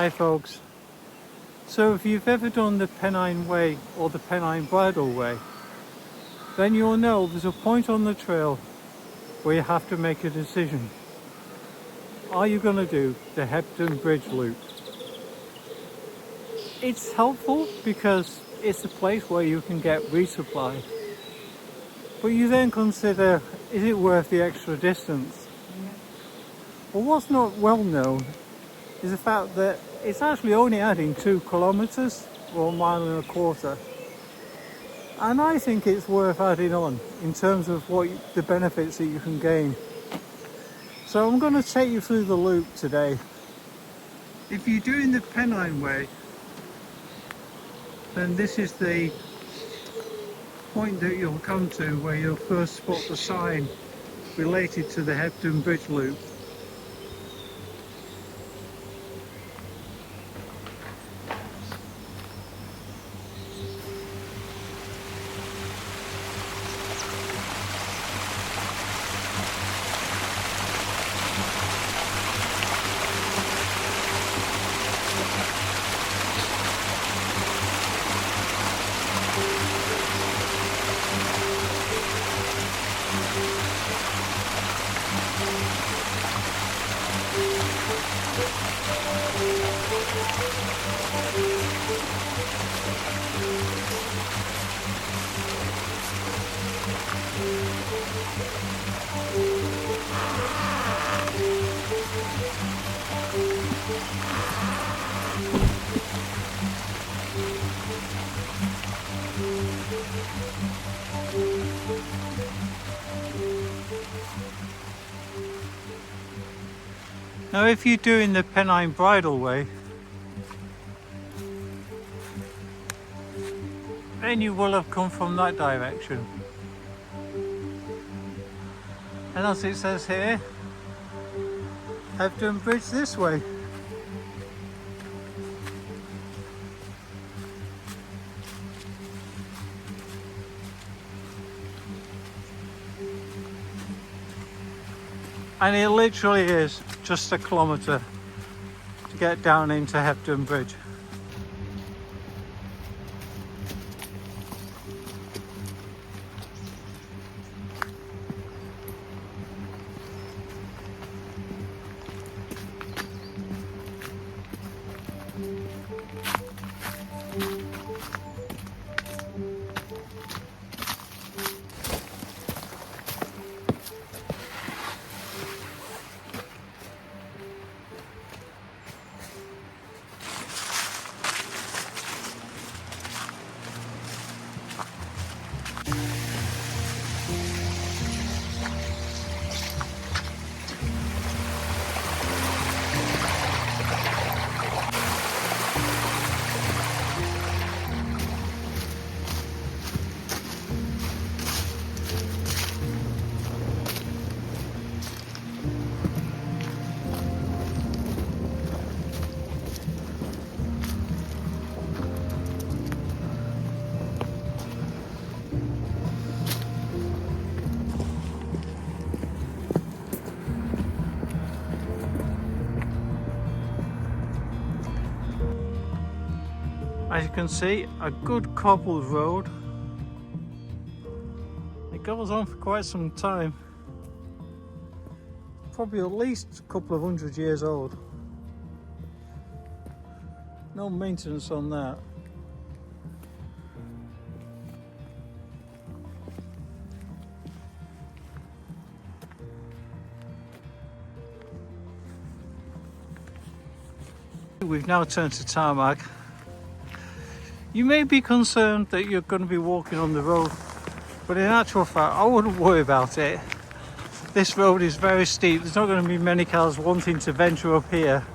Hi folks. So if you've ever done the Pennine Way or the Pennine Bridleway, then you'll know there's a point on the trail where you have to make a decision. Are you going to do the Hebden Bridge Loop? It's helpful because it's a place where you can get resupply. But you then consider, is it worth the extra distance? Well, what's not well known is the fact that it's actually only adding 2 kilometers or 1.25 miles. And I think it's worth adding on in terms of the benefits that you can gain. So I'm going to take you through the loop today. If you're doing the Pennine Way, then this is the point that you'll come to where you'll first spot the sign related to the Hebden Bridge Loop. Now if you're doing the Pennine Bridleway, then you will have come from that direction. And as it says here, Hebden Bridge this way. And it literally is just 1 kilometre to get down into Hebden Bridge. As you can see, a good cobbled road. It goes on for quite some time. Probably at least a couple of 100 years old. No maintenance on that. We've now turned to tarmac. You may be concerned that you're going to be walking on the road, but in actual fact, I wouldn't worry about it. This road is very steep. There's not going to be many cars wanting to venture up here.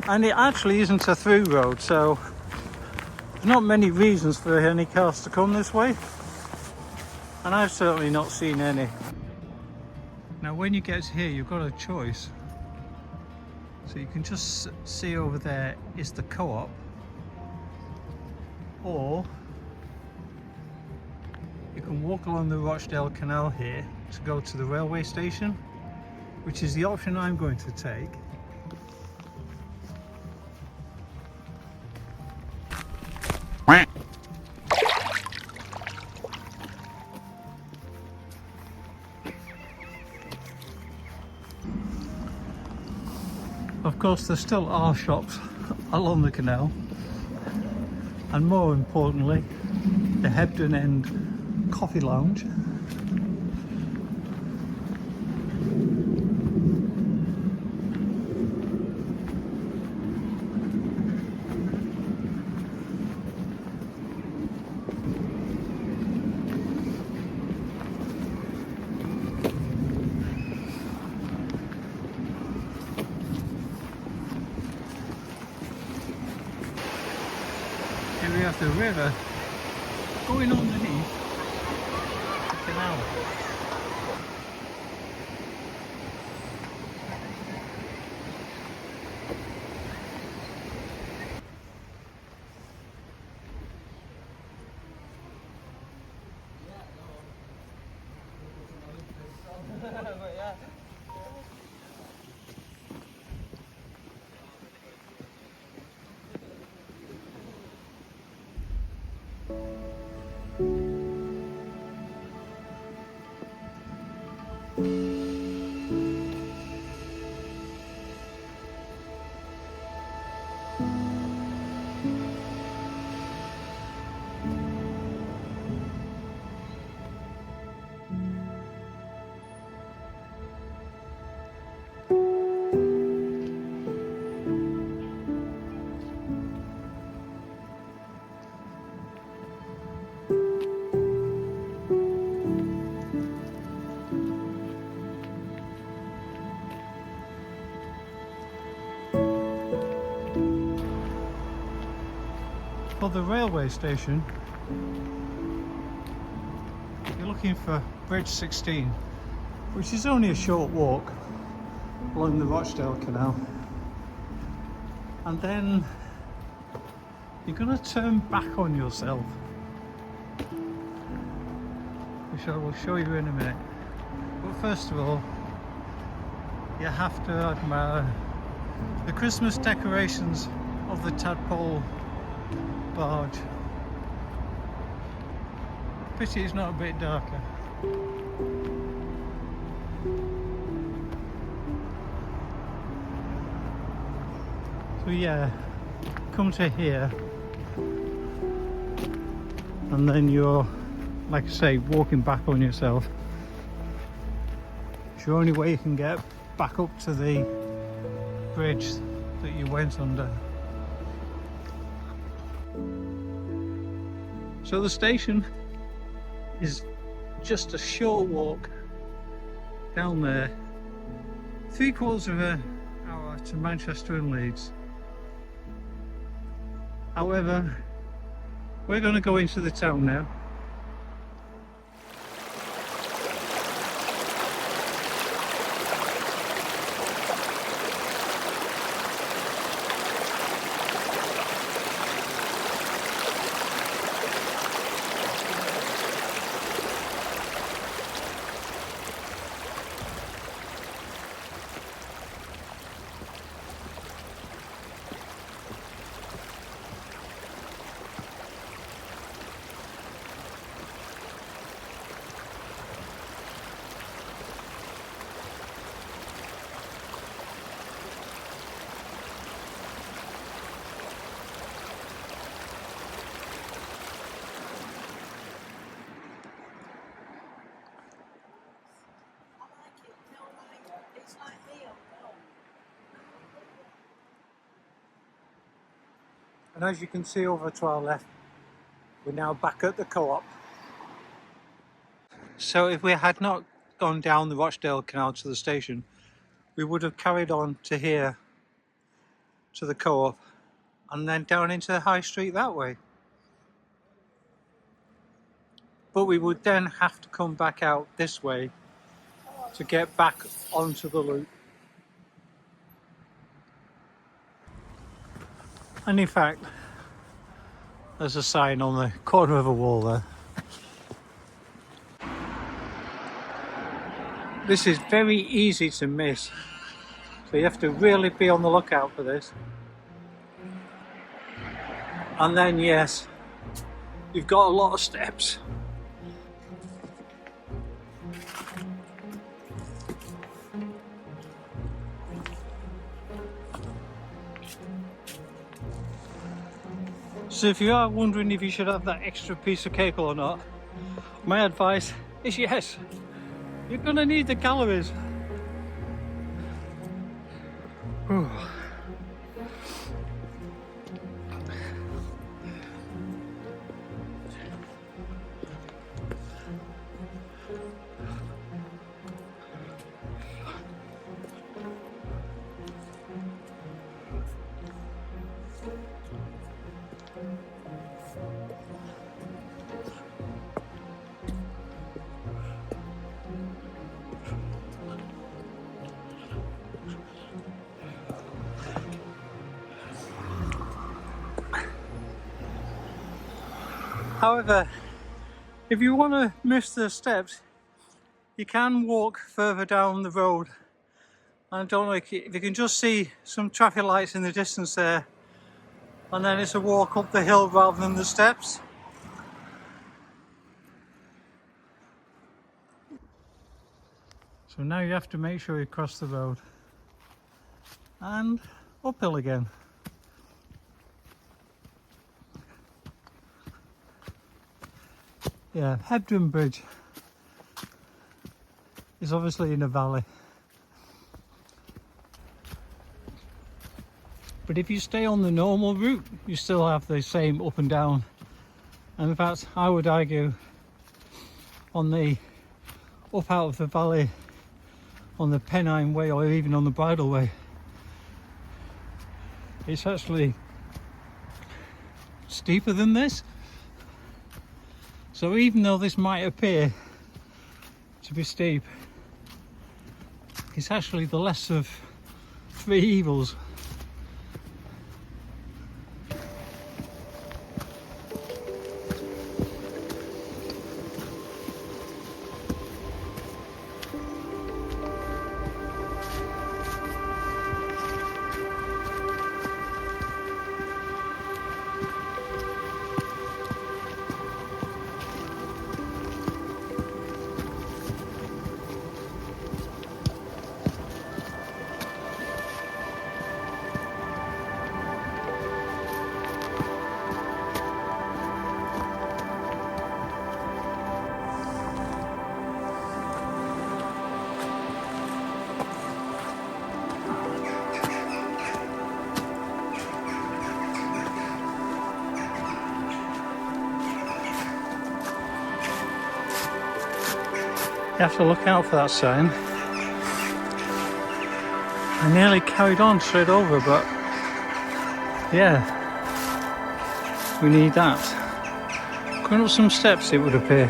And it actually isn't a through road, so there's not many reasons for any cars to come this way. And I've certainly not seen any. Now when you get to here, you've got a choice. So you can just see over there is the co-op. Or you can walk along the Rochdale Canal here to go to the railway station, which is the option I'm going to take. course there still are shops along the canal, and more importantly the Hebden End Coffee Lounge. Here we have the river going underneath the canal. For the railway station, you're looking for Bridge 16, which is only a short walk along the Rochdale Canal, and then you're going to turn back on yourself, which I will show you in a minute. But first of all, you have to admire the Christmas decorations of the Tadpole barge. Pity it's not a bit darker. So yeah, come to here, and then you're, like I say, walking back on yourself. It's the only way you can get back up to the bridge that you went under. So the station is just a short walk down there, 3/4 of an hour to Manchester and Leeds. However, we're going to go into the town now. And as you can see over to our left, we're now back at the co-op. So if we had not gone down the Rochdale Canal to the station, we would have carried on to here, to the co-op, and then down into the high street that way. But we would then have to come back out this way to get back onto the loop. And in fact, there's a sign on the corner of a wall there. This is very easy to miss, so you have to really be on the lookout for this. And then yes, you've got a lot of steps. So if you are wondering if you should have that extra piece of cake or not, my advice is yes. You're gonna need the calories. Whew. However, if you want to miss the steps, you can walk further down the road. And I don't know if you can just see some traffic lights in the distance there, and then it's a walk up the hill rather than the steps. So now you have to make sure you cross the road and uphill again. Yeah, Hebden Bridge is obviously in a valley. But if you stay on the normal route, you still have the same up and down. And in fact, I would argue on the up out of the valley, on the Pennine Way or even on the Bridleway, it's actually steeper than this. So even though this might appear to be steep, it's actually the less of three evils. You have to look out for that sign. I nearly carried on straight over, but yeah, we need that. Going up some steps, it would appear.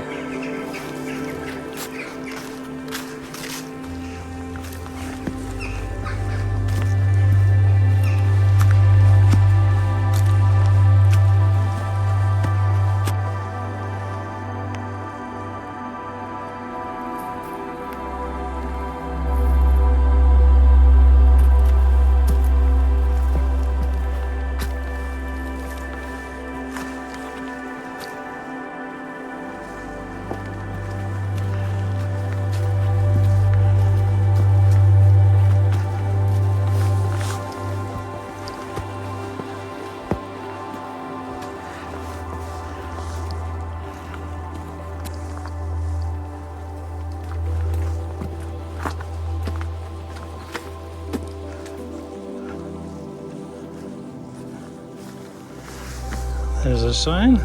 There's a sign.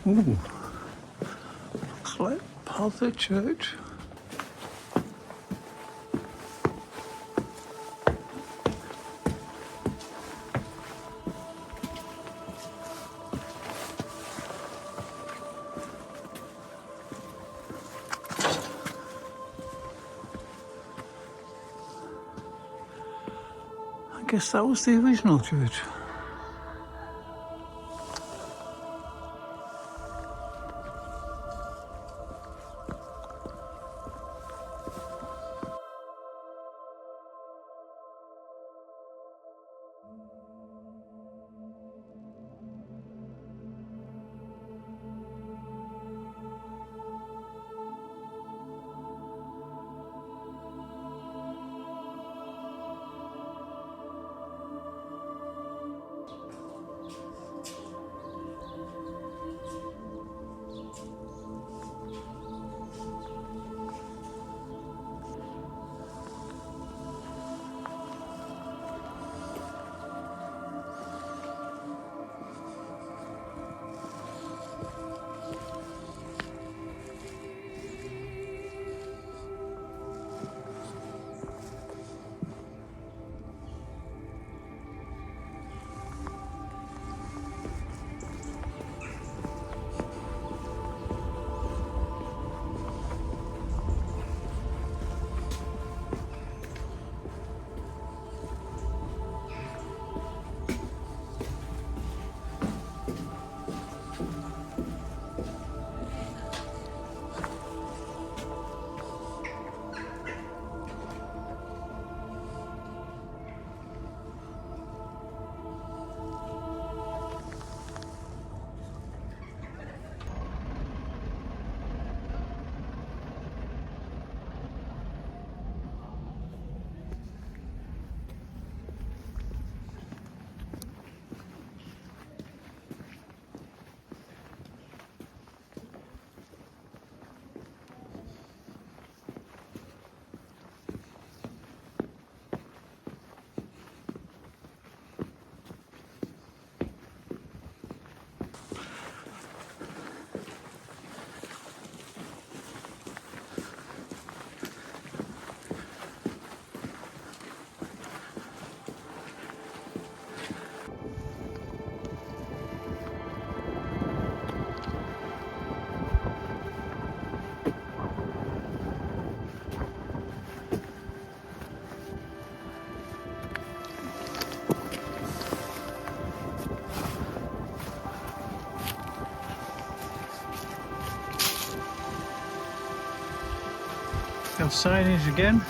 Ooh, looks like part of the church. guess that was the original church. Got signage again.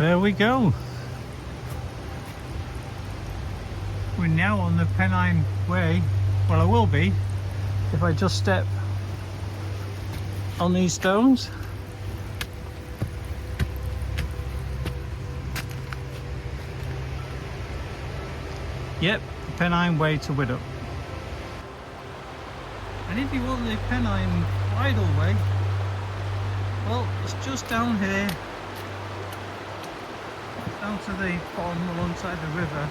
There we go. We're now on the Pennine Way. Well, I will be if I just step on these stones. Yep, the Pennine Way to Widdop. And if you want the Pennine Bridleway, well, it's just down here, down to the bottom alongside the river,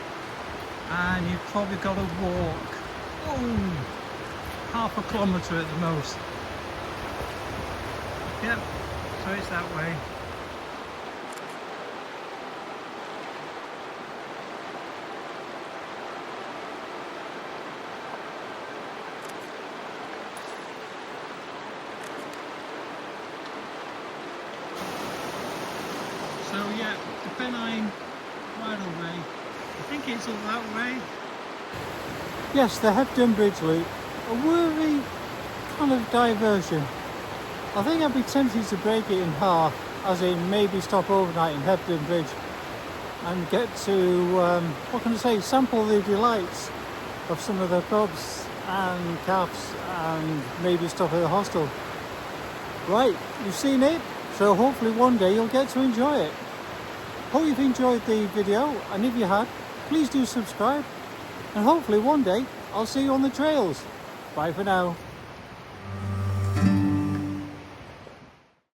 and you've probably got to walk, half a kilometre at the most. Yep, so it's that way. So yeah, the Pennine Bridleway, I think it's all that way. Yes, the Hebden Bridge Loop, a worthy kind of diversion. I think I'd be tempted to break it in half, as in maybe stop overnight in Hebden Bridge and get to, what can I say, sample the delights of some of the pubs and cafes and maybe stop at the hostel. Right, you've seen it, so hopefully one day you'll get to enjoy it. Hope you've enjoyed the video, and if you had, please do subscribe, and hopefully one day I'll see you on the trails. Bye for now.